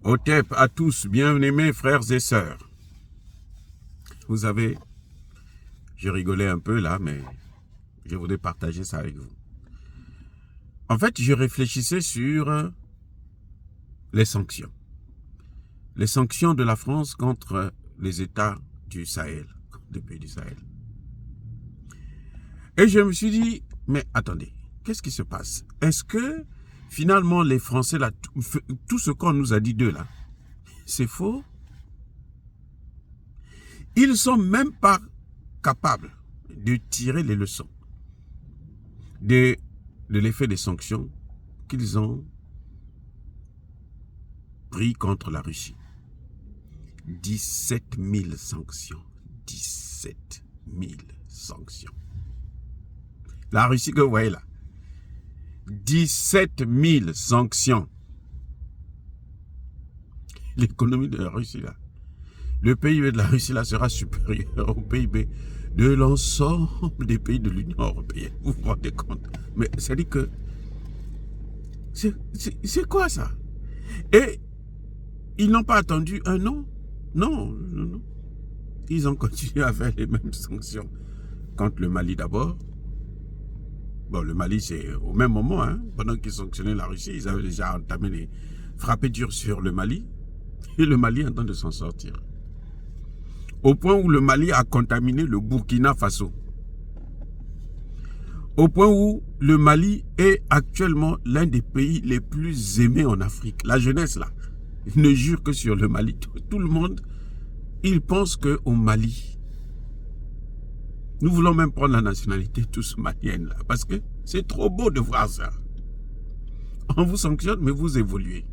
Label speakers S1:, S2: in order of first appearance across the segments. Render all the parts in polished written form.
S1: Otep à tous, bien-aimés frères et sœurs. Vous savez, je rigolais un peu là, mais je voulais partager ça avec vous. En fait, je réfléchissais sur les sanctions. Les sanctions de la France contre les États du Sahel, des pays du Sahel. Et je me suis dit, mais attendez, qu'est-ce qui se passe? Est-ce que finalement les Français, là, tout ce qu'on nous a dit d'eux là, c'est faux? Ils ne sont même pas capables de tirer les leçons de l'effet des sanctions qu'ils ont pris contre la Russie. 17 000 sanctions. 17 000 sanctions. La Russie que vous voyez là. 17 000 sanctions. L'économie de la Russie là. Le PIB de la Russie là sera supérieur au PIB de l'ensemble des pays de l'Union européenne. Vous vous rendez compte? Mais ça dit que... C'est quoi ça? Et ils n'ont pas attendu un an. Non. Ils ont continué à faire les mêmes sanctions contre le Mali d'abord. Bon, le Mali, c'est au même moment, hein, pendant qu'ils sanctionnaient la Russie, ils avaient déjà entamé les frappés durs sur le Mali. Et le Mali est en train de s'en sortir. Au point où le Mali a contaminé le Burkina Faso. Au point où le Mali est actuellement l'un des pays les plus aimés en Afrique. La jeunesse, là, ne jure que sur le Mali. Tout le monde, il pense qu'au Mali, nous voulons même prendre la nationalité tous malienne, là, parce que c'est trop beau de voir ça. On vous sanctionne, mais vous évoluez.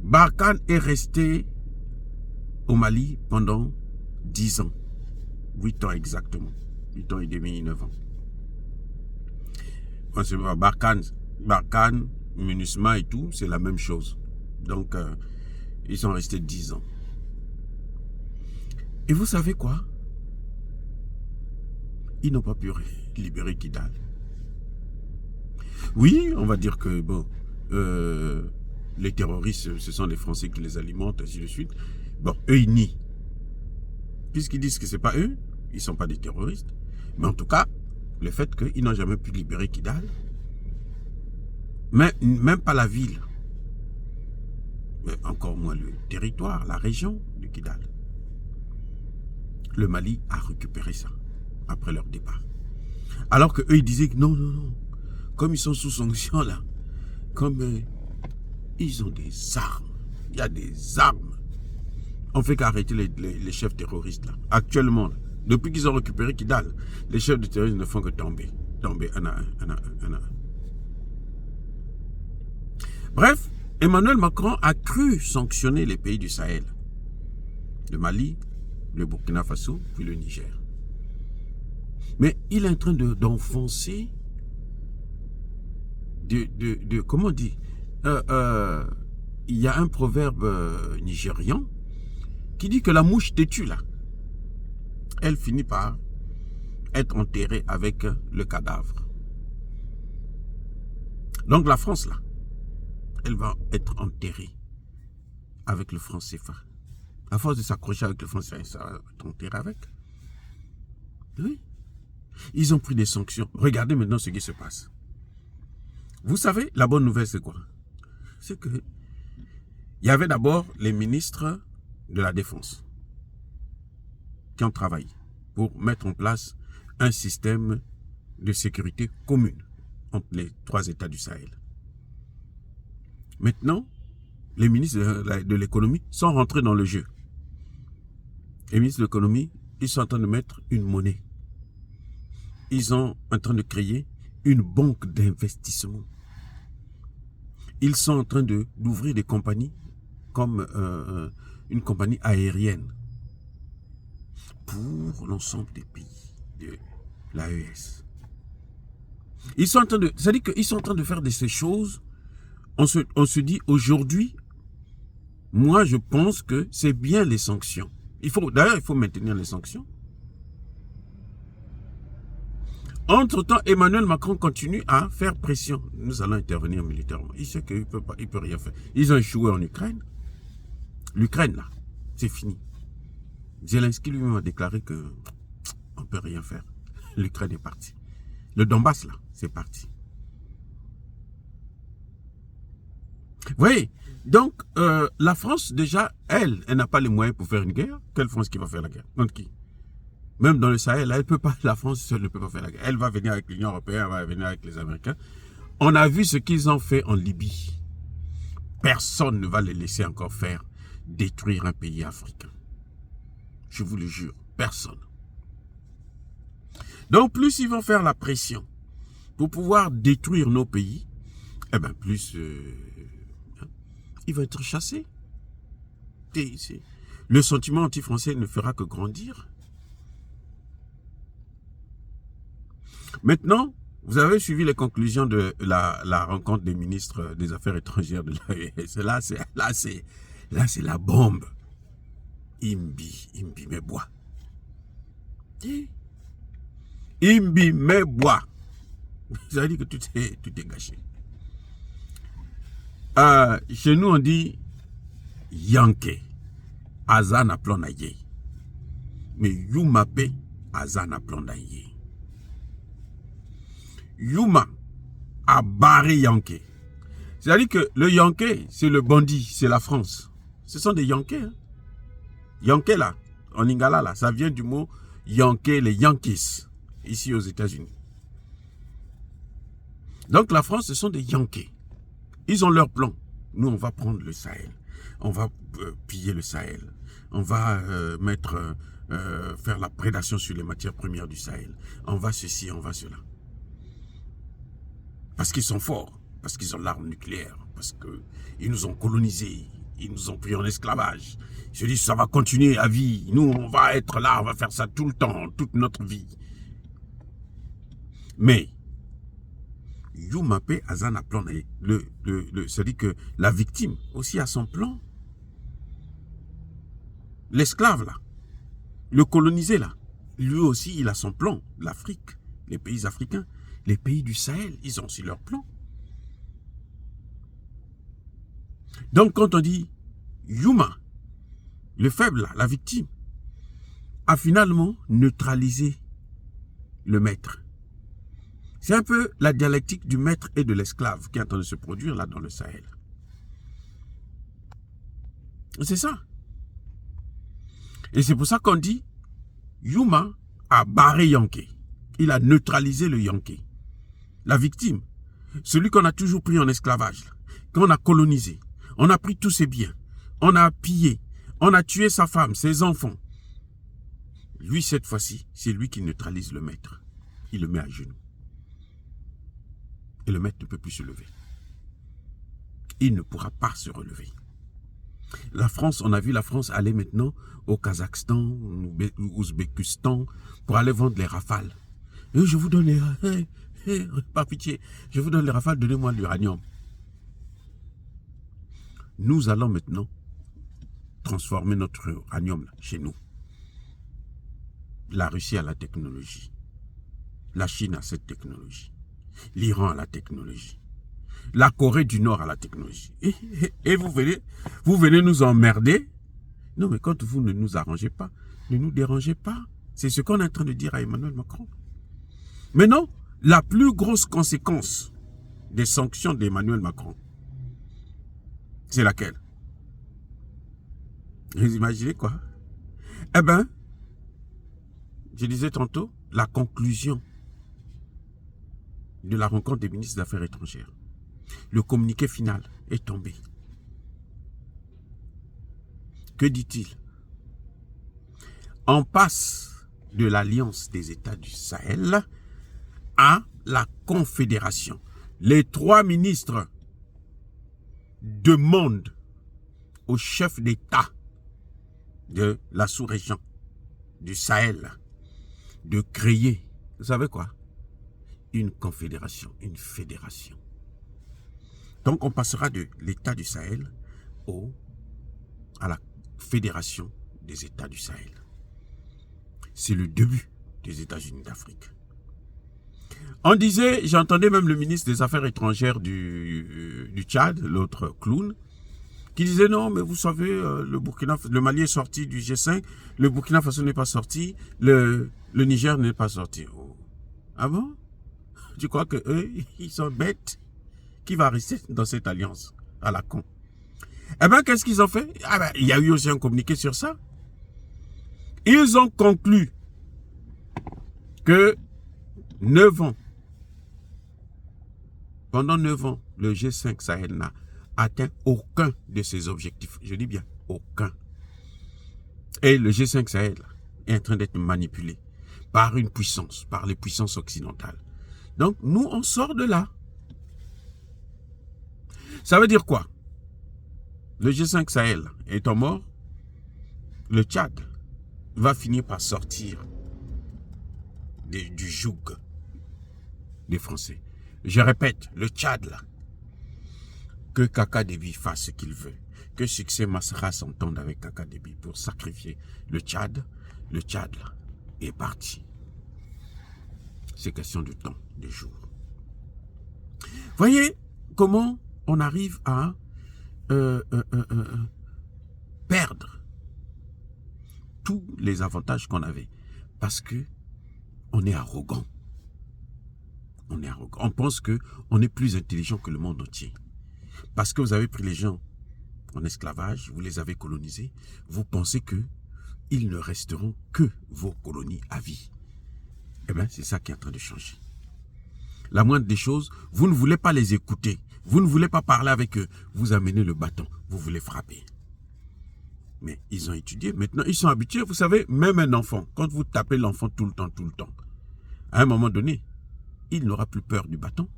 S1: Barkhane est resté au Mali pendant 10 ans. 8 ans exactement. 8 ans et demi, 9 ans. Bon, c'est pas Barkhane, MINUSMA et tout, c'est la même chose. Donc, ils sont restés 10 ans. Et vous savez quoi? Ils n'ont pas pu libérer Kidal. Oui, on va dire que, bon, les terroristes, ce sont les Français qui les alimentent, ainsi de suite. Bon, eux, ils nient. Puisqu'ils disent que ce n'est pas eux, ils ne sont pas des terroristes. Mais en tout cas, le fait qu'ils n'ont jamais pu libérer Kidal, mais même pas la ville, mais encore moins le territoire, la région de Kidal. Le Mali a récupéré ça après leur départ. Alors qu'eux, ils disaient que non. Comme ils sont sous sanction là, comme ils ont des armes, il y a des armes. On fait qu'arrêter les chefs terroristes là. Actuellement, là, depuis qu'ils ont récupéré Kidal, les chefs de terroristes ne font que tomber. Tomber un à un. Bref, Emmanuel Macron a cru sanctionner les pays du Sahel. Le Mali, le Burkina Faso, puis le Niger. Mais il est en train d'enfoncer, comment on dit, il y a un proverbe nigérian qui dit que la mouche têtue là, elle finit par être enterrée avec le cadavre. Donc la France là, elle va être enterrée avec le franc CFA. À force de s'accrocher avec le franc CFA, ça va être enterré avec. Oui. Ils ont pris des sanctions. Regardez maintenant ce qui se passe. Vous savez, la bonne nouvelle c'est quoi? C'est que il y avait d'abord les ministres de la Défense qui ont travaillé pour mettre en place un système de sécurité commune entre les 3 États du Sahel. Maintenant, les ministres de l'économie sont rentrés dans le jeu. Les ministres de l'économie, ils sont en train de mettre une monnaie. Ils sont en train de créer une banque d'investissement. Ils sont en train d'ouvrir des compagnies comme une compagnie aérienne pour l'ensemble des pays de l'AES. Ils sont en train de, c'est-à-dire qu'ils sont en train de faire de ces choses. On se dit aujourd'hui, moi je pense que c'est bien les sanctions. D'ailleurs, il faut maintenir les sanctions. Entre-temps, Emmanuel Macron continue à faire pression. Nous allons intervenir militairement. Il sait qu'il ne peut rien faire. Ils ont échoué en Ukraine. L'Ukraine, là, c'est fini. Zelensky lui-même a déclaré qu'on ne peut rien faire. L'Ukraine est partie. Le Donbass, là, c'est parti. Vous voyez, donc, la France, déjà, elle n'a pas les moyens pour faire une guerre. Quelle France qui va faire la guerre? Contre qui? Même dans le Sahel, elle peut pas, la France seule ne peut pas faire la guerre. Elle va venir avec l'Union européenne, elle va venir avec les Américains. On a vu ce qu'ils ont fait en Libye. Personne ne va les laisser encore faire détruire un pays africain. Je vous le jure, personne. Donc, plus ils vont faire la pression pour pouvoir détruire nos pays, eh bien, plus ils vont être chassés. Le sentiment anti-français ne fera que grandir. Maintenant, vous avez suivi les conclusions de la rencontre des ministres des Affaires étrangères de l'AES. Là, c'est la bombe. Imbi Mebois. Imbi Mebois. Ça veut dire que tout est gâché. Chez nous, on dit Yankee, Azana Plonaye. Mais Yumape, Azana Plonaye. Yuma a barré Yankee. C'est-à-dire que le Yankee, c'est le bandit, c'est la France. Ce sont des Yankees. Hein? Yankee, là, en lingala, là, ça vient du mot Yankee, les Yankees, ici aux États-Unis. Donc la France, ce sont des Yankees. Ils ont leur plan. Nous, on va prendre le Sahel. On va piller le Sahel. On va faire la prédation sur les matières premières du Sahel. On va ceci, on va cela. Parce qu'ils sont forts, parce qu'ils ont l'arme nucléaire, parce qu'ils nous ont colonisés, ils nous ont pris en esclavage. Je dis, ça va continuer à vie. Nous, on va être là, on va faire ça tout le temps, toute notre vie. Mais, Yumape Azana plan, c'est-à-dire que la victime aussi a son plan. L'esclave, là, le colonisé, là, lui aussi, il a son plan. L'Afrique, les pays africains. Les pays du Sahel, ils ont aussi leur plan. Donc, quand on dit Yuma, le faible, la victime, a finalement neutralisé le maître. C'est un peu la dialectique du maître et de l'esclave qui est en train de se produire là dans le Sahel. C'est ça. Et c'est pour ça qu'on dit Yuma a barré Yankee. Il a neutralisé le Yankee. La victime, celui qu'on a toujours pris en esclavage, qu'on a colonisé, on a pris tous ses biens, on a pillé, on a tué sa femme, ses enfants. Lui, cette fois-ci, c'est lui qui neutralise le maître. Il le met à genoux. Et le maître ne peut plus se lever. Il ne pourra pas se relever. La France, on a vu la France aller maintenant au Kazakhstan, au Ouzbékistan, pour aller vendre les rafales. Et je vous donne les rafales. Par pitié, je vous donne les rafales, donnez-moi l'uranium. Nous allons maintenant transformer notre uranium là, chez nous. La Russie a la technologie. La Chine a cette technologie. L'Iran a la technologie. La Corée du Nord a la technologie. Et vous venez nous emmerder. Non, mais quand vous ne nous arrangez pas, ne nous dérangez pas. C'est ce qu'on est en train de dire à Emmanuel Macron. Mais non, la plus grosse conséquence des sanctions d'Emmanuel Macron, c'est laquelle? Vous imaginez quoi? Eh bien, je disais tantôt, la conclusion de la rencontre des ministres des Affaires étrangères. Le communiqué final est tombé. Que dit-il? On passe de l'alliance des États du Sahel à la confédération. Les 3 ministres demandent au chef d'État de la sous-région du Sahel de créer, vous savez quoi? Une confédération, une fédération. Donc on passera de l'État du Sahel à la fédération des États du Sahel. C'est le début des États-Unis d'Afrique. On disait, j'entendais même le ministre des Affaires étrangères du Tchad, l'autre clown, qui disait non, mais vous savez, le Mali est sorti du G5, le Burkina Faso n'est pas sorti, le Niger n'est pas sorti. Oh. Ah bon? Tu crois que eux, ils sont bêtes? Qui va rester dans cette alliance à la con? Eh bien, qu'est-ce qu'ils ont fait? Ah ben, il y a eu aussi un communiqué sur ça. Ils ont conclu que 9 ans, pendant 9 ans, le G5 Sahel n'a atteint aucun de ses objectifs. Je dis bien aucun. Et le G5 Sahel est en train d'être manipulé par une puissance, par les puissances occidentales. Donc, nous, on sort de là. Ça veut dire quoi? Le G5 Sahel étant mort, le Tchad va finir par sortir du joug des Français. Je répète, le Tchad là, que Kaka Déby fasse ce qu'il veut, que Succès Masra s'entende avec Kaka Déby pour sacrifier le Tchad là est parti. C'est question de temps, de jours. Voyez comment on arrive à perdre tous les avantages qu'on avait parce que on est arrogant. On est arrogant. On pense qu'on est plus intelligent que le monde entier. Parce que vous avez pris les gens en esclavage, vous les avez colonisés, vous pensez qu'ils ne resteront que vos colonies à vie. Eh bien, c'est ça qui est en train de changer. La moindre des choses, vous ne voulez pas les écouter, vous ne voulez pas parler avec eux, vous amenez le bâton, vous voulez frapper. Mais ils ont étudié, maintenant ils sont habitués. Vous savez, même un enfant, quand vous tapez l'enfant tout le temps, à un moment donné, il n'aura plus peur du bâton.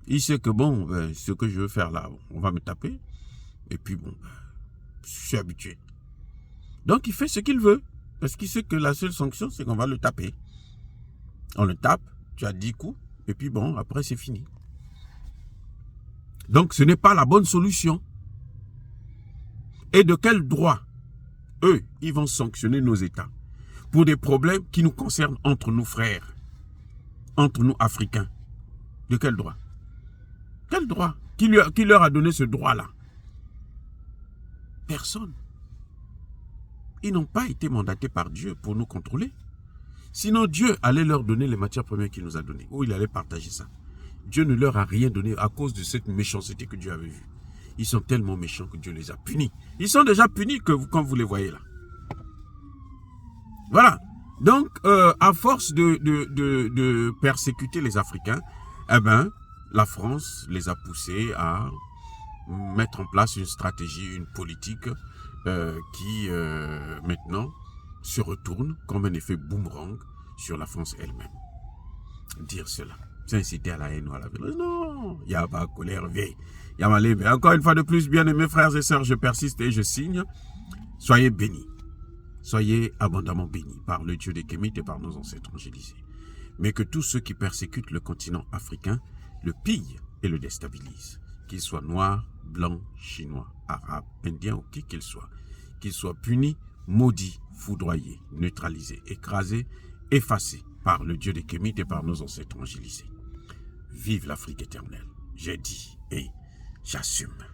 S1: Il sait que bon, ce que je veux faire là, on va me taper. Et puis bon, je suis habitué. Donc il fait ce qu'il veut. Parce qu'il sait que la seule sanction, c'est qu'on va le taper. On le tape, tu as 10 coups, et puis bon, après c'est fini. Donc ce n'est pas la bonne solution. Et de quel droit, eux, ils vont sanctionner nos États pour des problèmes qui nous concernent entre nous frères, entre nous Africains? De quel droit? Quel droit? Qui leur a donné ce droit-là? Personne. Ils n'ont pas été mandatés par Dieu pour nous contrôler. Sinon, Dieu allait leur donner les matières premières qu'il nous a données, ou il allait partager ça. Dieu ne leur a rien donné à cause de cette méchanceté que Dieu avait vue. Ils sont tellement méchants que Dieu les a punis. Ils sont déjà punis quand vous les voyez là. Voilà. Donc, à force de persécuter les Africains, eh ben, la France les a poussés à mettre en place une stratégie, une politique qui maintenant se retourne comme un effet boomerang sur la France elle-même. Dire cela, c'est inciter à la haine ou à la violence. Non, il n'y a pas colère vieille. Il y a malé. Mais encore une fois de plus, bien aimés frères et sœurs, je persiste et je signe. Soyez bénis. Soyez abondamment bénis par le Dieu des Kémites et par nos ancêtres angélisés. Mais que tous ceux qui persécutent le continent africain le pillent et le déstabilisent. Qu'ils soient noirs, blancs, chinois, arabes, indiens ou qui qu'ils soient. Qu'ils soient punis, maudits, foudroyés, neutralisés, écrasés, effacés par le Dieu des Kémites et par nos ancêtres angélisés. Vive l'Afrique éternelle. J'ai dit et j'assume.